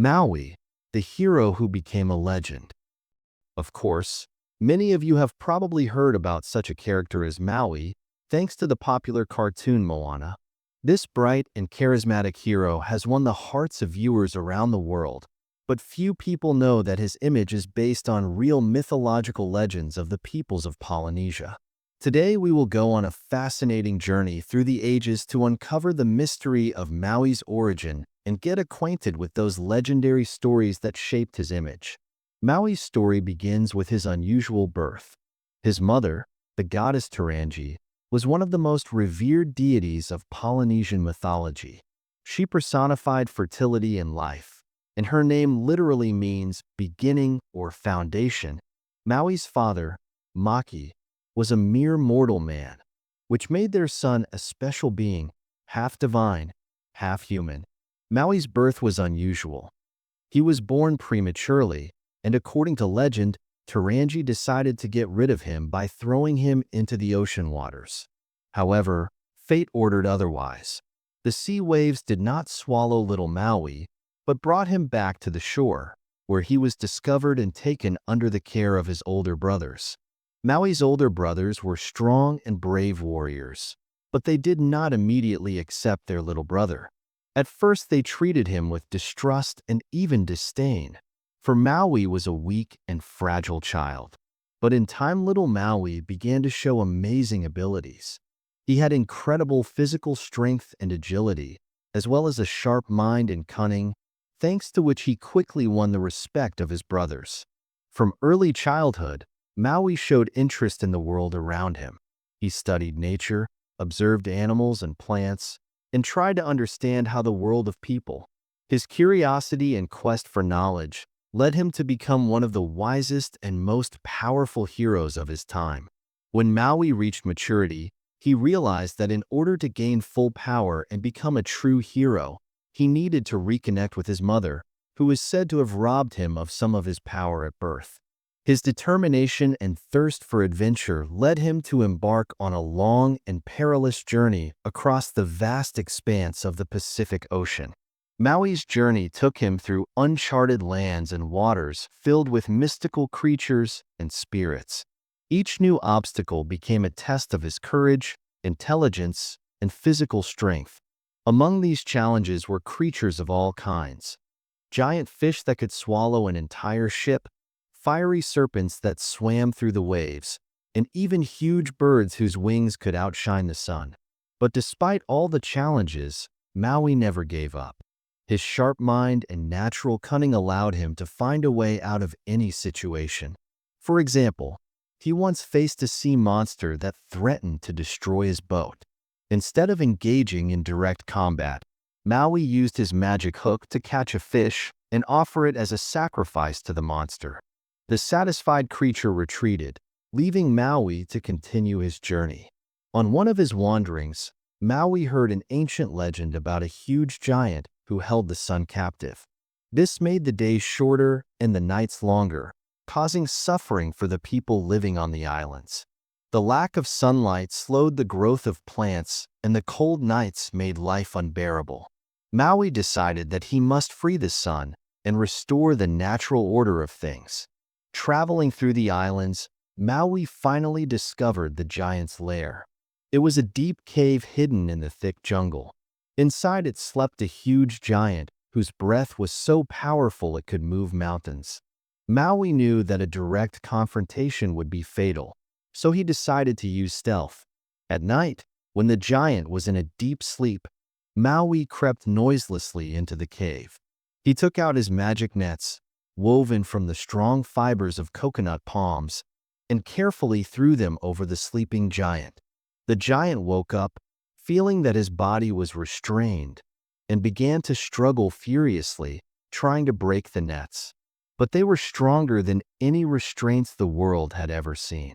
Maui, the hero who became a legend. Of course, many of you have probably heard about such a character as Maui, thanks to the popular cartoon Moana. This bright and charismatic hero has won the hearts of viewers around the world, but few people know that his image is based on real mythological legends of the peoples of Polynesia. Today we will go on a fascinating journey through the ages to uncover the mystery of Maui's origin and get acquainted with those legendary stories that shaped his image. Maui's story begins with his unusual birth. His mother, the goddess Tarangi, was one of the most revered deities of Polynesian mythology. She personified fertility and life, and her name literally means beginning or foundation. Maui's father, Maki, was a mere mortal man, which made their son a special being, half divine, half human. Maui's birth was unusual. He was born prematurely, and according to legend, Tarangi decided to get rid of him by throwing him into the ocean waters. However, fate ordered otherwise. The sea waves did not swallow little Maui, but brought him back to the shore, where he was discovered and taken under the care of his older brothers. Maui's older brothers were strong and brave warriors, but they did not immediately accept their little brother. At first they treated him with distrust and even disdain, for Maui was a weak and fragile child. But in time little Maui began to show amazing abilities. He had incredible physical strength and agility, as well as a sharp mind and cunning, thanks to which he quickly won the respect of his brothers. From early childhood, Maui showed interest in the world around him. He studied nature, observed animals and plants, and tried to understand how the world of people. His curiosity and quest for knowledge led him to become one of the wisest and most powerful heroes of his time. When Maui reached maturity, he realized that in order to gain full power and become a true hero, he needed to reconnect with his mother, who is said to have robbed him of some of his power at birth. His determination and thirst for adventure led him to embark on a long and perilous journey across the vast expanse of the Pacific Ocean. Maui's journey took him through uncharted lands and waters filled with mystical creatures and spirits. Each new obstacle became a test of his courage, intelligence, and physical strength. Among these challenges were creatures of all kinds: giant fish that could swallow an entire ship, fiery serpents that swam through the waves, and even huge birds whose wings could outshine the sun. But despite all the challenges, Maui never gave up. His sharp mind and natural cunning allowed him to find a way out of any situation. For example, he once faced a sea monster that threatened to destroy his boat. Instead of engaging in direct combat, Maui used his magic hook to catch a fish and offer it as a sacrifice to the monster. The satisfied creature retreated, leaving Maui to continue his journey. On one of his wanderings, Maui heard an ancient legend about a huge giant who held the sun captive. This made the days shorter and the nights longer, causing suffering for the people living on the islands. The lack of sunlight slowed the growth of plants, and the cold nights made life unbearable. Maui decided that he must free the sun and restore the natural order of things. Traveling through the islands, Maui finally discovered the giant's lair. It was a deep cave hidden in the thick jungle. Inside it slept a huge giant whose breath was so powerful it could move mountains. Maui knew that a direct confrontation would be fatal, so he decided to use stealth. At night, when the giant was in a deep sleep, Maui crept noiselessly into the cave. He took out his magic nets, woven from the strong fibers of coconut palms, and carefully threw them over the sleeping giant. The giant woke up, feeling that his body was restrained, and began to struggle furiously, trying to break the nets. But they were stronger than any restraints the world had ever seen.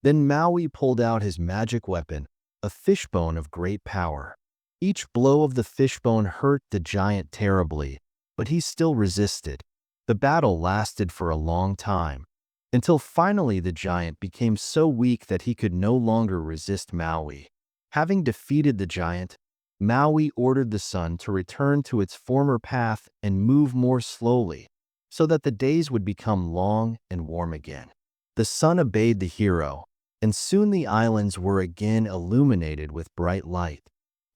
Then Maui pulled out his magic weapon, a fishbone of great power. Each blow of the fishbone hurt the giant terribly, but he still resisted. The battle lasted for a long time, until finally the giant became so weak that he could no longer resist Maui. Having defeated the giant, Maui ordered the sun to return to its former path and move more slowly, so that the days would become long and warm again. The sun obeyed the hero, and soon the islands were again illuminated with bright light.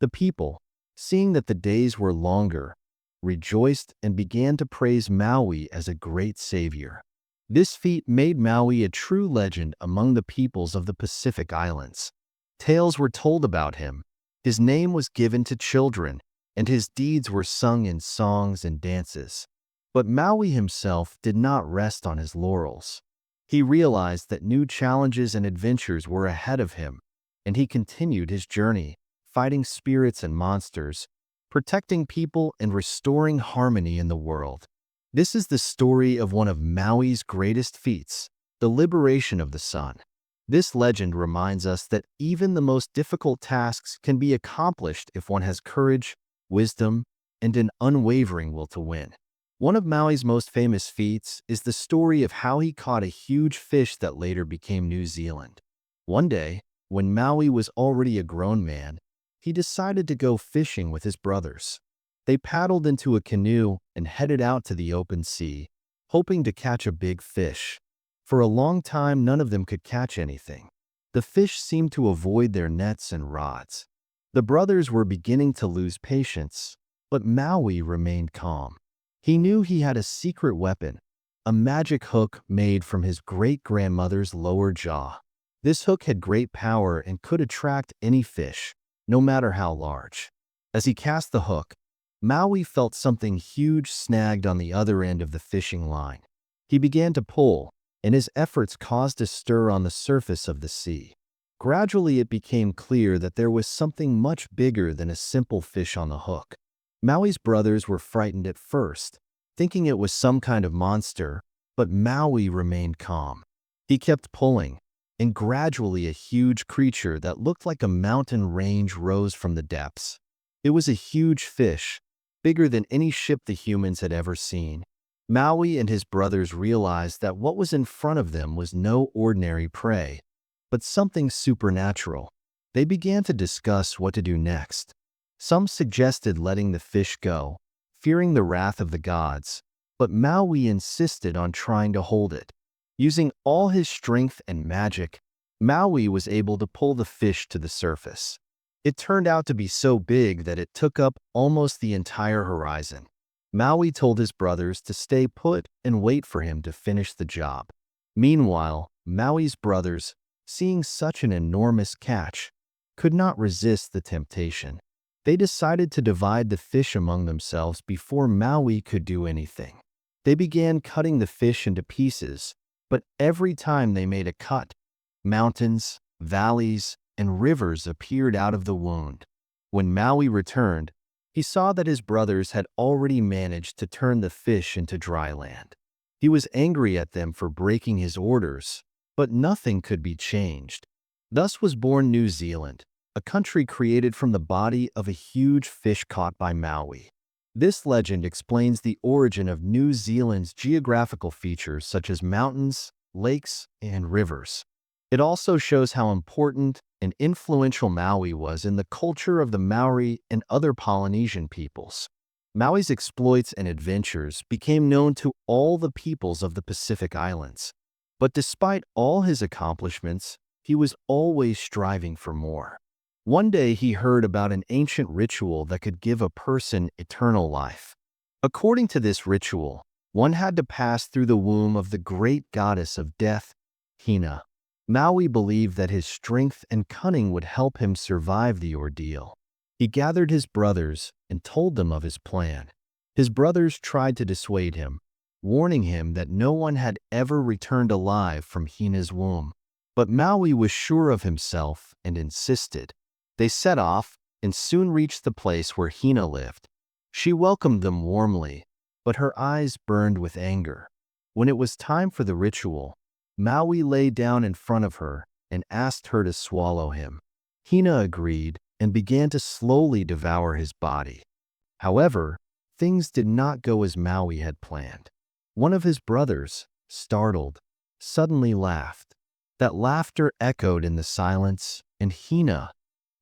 The people, seeing that the days were longer, rejoiced and began to praise Maui as a great savior. This feat made Maui a true legend among the peoples of the Pacific Islands. Tales were told about him, his name was given to children, and his deeds were sung in songs and dances. But Maui himself did not rest on his laurels. He realized that new challenges and adventures were ahead of him, and he continued his journey, fighting spirits and monsters, protecting people and restoring harmony in the world. This is the story of one of Maui's greatest feats, the liberation of the sun. This legend reminds us that even the most difficult tasks can be accomplished if one has courage, wisdom, and an unwavering will to win. One of Maui's most famous feats is the story of how he caught a huge fish that later became New Zealand. One day, when Maui was already a grown man, he decided to go fishing with his brothers. They paddled into a canoe and headed out to the open sea, hoping to catch a big fish. For a long time, none of them could catch anything. The fish seemed to avoid their nets and rods. The brothers were beginning to lose patience, but Maui remained calm. He knew he had a secret weapon, a magic hook made from his great-grandmother's lower jaw. This hook had great power and could attract any fish, no matter how large. As he cast the hook, Maui felt something huge snagged on the other end of the fishing line. He began to pull, and his efforts caused a stir on the surface of the sea. Gradually, it became clear that there was something much bigger than a simple fish on the hook. Maui's brothers were frightened at first, thinking it was some kind of monster, but Maui remained calm. He kept pulling, and gradually a huge creature that looked like a mountain range rose from the depths. It was a huge fish, bigger than any ship the humans had ever seen. Maui and his brothers realized that what was in front of them was no ordinary prey, but something supernatural. They began to discuss what to do next. Some suggested letting the fish go, fearing the wrath of the gods, but Maui insisted on trying to hold it. Using all his strength and magic, Maui was able to pull the fish to the surface. It turned out to be so big that it took up almost the entire horizon. Maui told his brothers to stay put and wait for him to finish the job. Meanwhile, Maui's brothers, seeing such an enormous catch, could not resist the temptation. They decided to divide the fish among themselves before Maui could do anything. They began cutting the fish into pieces, but every time they made a cut, mountains, valleys, and rivers appeared out of the wound. When Maui returned, he saw that his brothers had already managed to turn the fish into dry land. He was angry at them for breaking his orders, but nothing could be changed. Thus was born New Zealand, a country created from the body of a huge fish caught by Maui. This legend explains the origin of New Zealand's geographical features such as mountains, lakes, and rivers. It also shows how important and influential Maui was in the culture of the Maori and other Polynesian peoples. Maui's exploits and adventures became known to all the peoples of the Pacific Islands. But despite all his accomplishments, he was always striving for more. One day he heard about an ancient ritual that could give a person eternal life. According to this ritual, one had to pass through the womb of the great goddess of death, Hina. Maui believed that his strength and cunning would help him survive the ordeal. He gathered his brothers and told them of his plan. His brothers tried to dissuade him, warning him that no one had ever returned alive from Hina's womb. But Maui was sure of himself and insisted. They set off and soon reached the place where Hina lived. She welcomed them warmly, but her eyes burned with anger. When it was time for the ritual, Maui lay down in front of her and asked her to swallow him. Hina agreed and began to slowly devour his body. However, things did not go as Maui had planned. One of his brothers, startled, suddenly laughed. That laughter echoed in the silence, and Hina,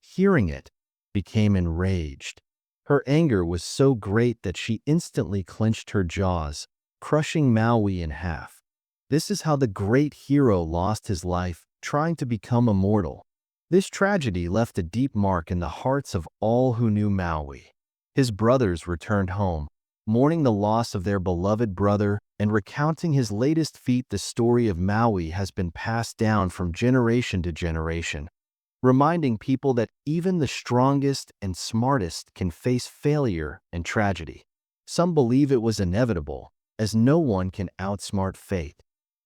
hearing it, became enraged. Her anger was so great that she instantly clenched her jaws, crushing Maui in half. This is how the great hero lost his life, trying to become immortal. This tragedy left a deep mark in the hearts of all who knew Maui. His brothers returned home, mourning the loss of their beloved brother and recounting his latest feat. The story of Maui has been passed down from generation to generation, reminding people that even the strongest and smartest can face failure and tragedy. Some believe it was inevitable, as no one can outsmart fate.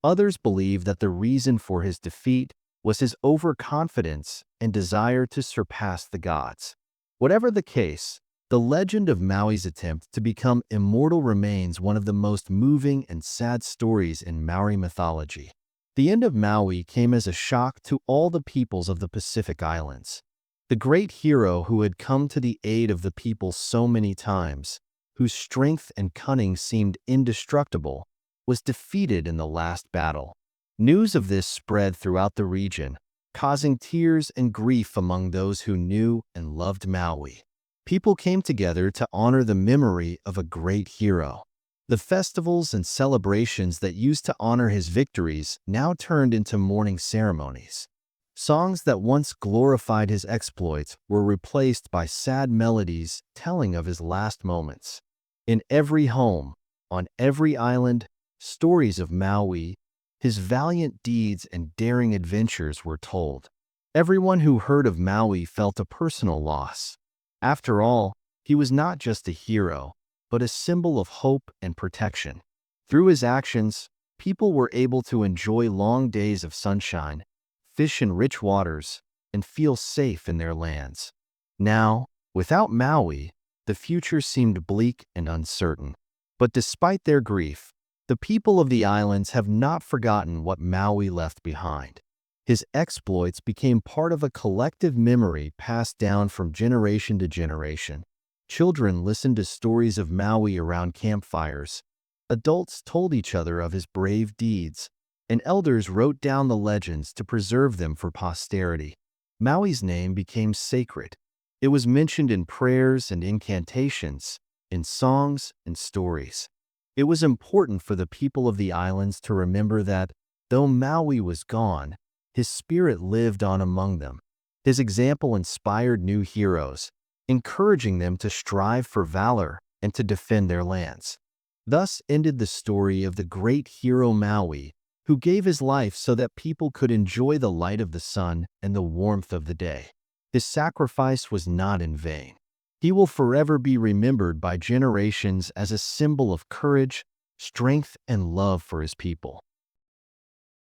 Others believe that the reason for his defeat was his overconfidence and desire to surpass the gods. Whatever the case, the legend of Maui's attempt to become immortal remains one of the most moving and sad stories in Maori mythology. The end of Maui came as a shock to all the peoples of the Pacific Islands. The great hero who had come to the aid of the people so many times, whose strength and cunning seemed indestructible, was defeated in the last battle. News of this spread throughout the region, causing tears and grief among those who knew and loved Maui. People came together to honor the memory of a great hero. The festivals and celebrations that used to honor his victories now turned into mourning ceremonies. Songs that once glorified his exploits were replaced by sad melodies telling of his last moments. In every home, on every island, stories of Maui, his valiant deeds and daring adventures were told. Everyone who heard of Maui felt a personal loss. After all, he was not just a hero, but a symbol of hope and protection. Through his actions, people were able to enjoy long days of sunshine, fish in rich waters, and feel safe in their lands. Now, without Maui, the future seemed bleak and uncertain. But despite their grief, the people of the islands have not forgotten what Maui left behind. His exploits became part of a collective memory passed down from generation to generation. Children listened to stories of Maui around campfires. Adults told each other of his brave deeds, and elders wrote down the legends to preserve them for posterity. Maui's name became sacred. It was mentioned in prayers and incantations, in songs and stories. It was important for the people of the islands to remember that, though Maui was gone, his spirit lived on among them. His example inspired new heroes, encouraging them to strive for valor and to defend their lands. Thus ended the story of the great hero Maui, who gave his life so that people could enjoy the light of the sun and the warmth of the day. His sacrifice was not in vain. He will forever be remembered by generations as a symbol of courage, strength, and love for his people.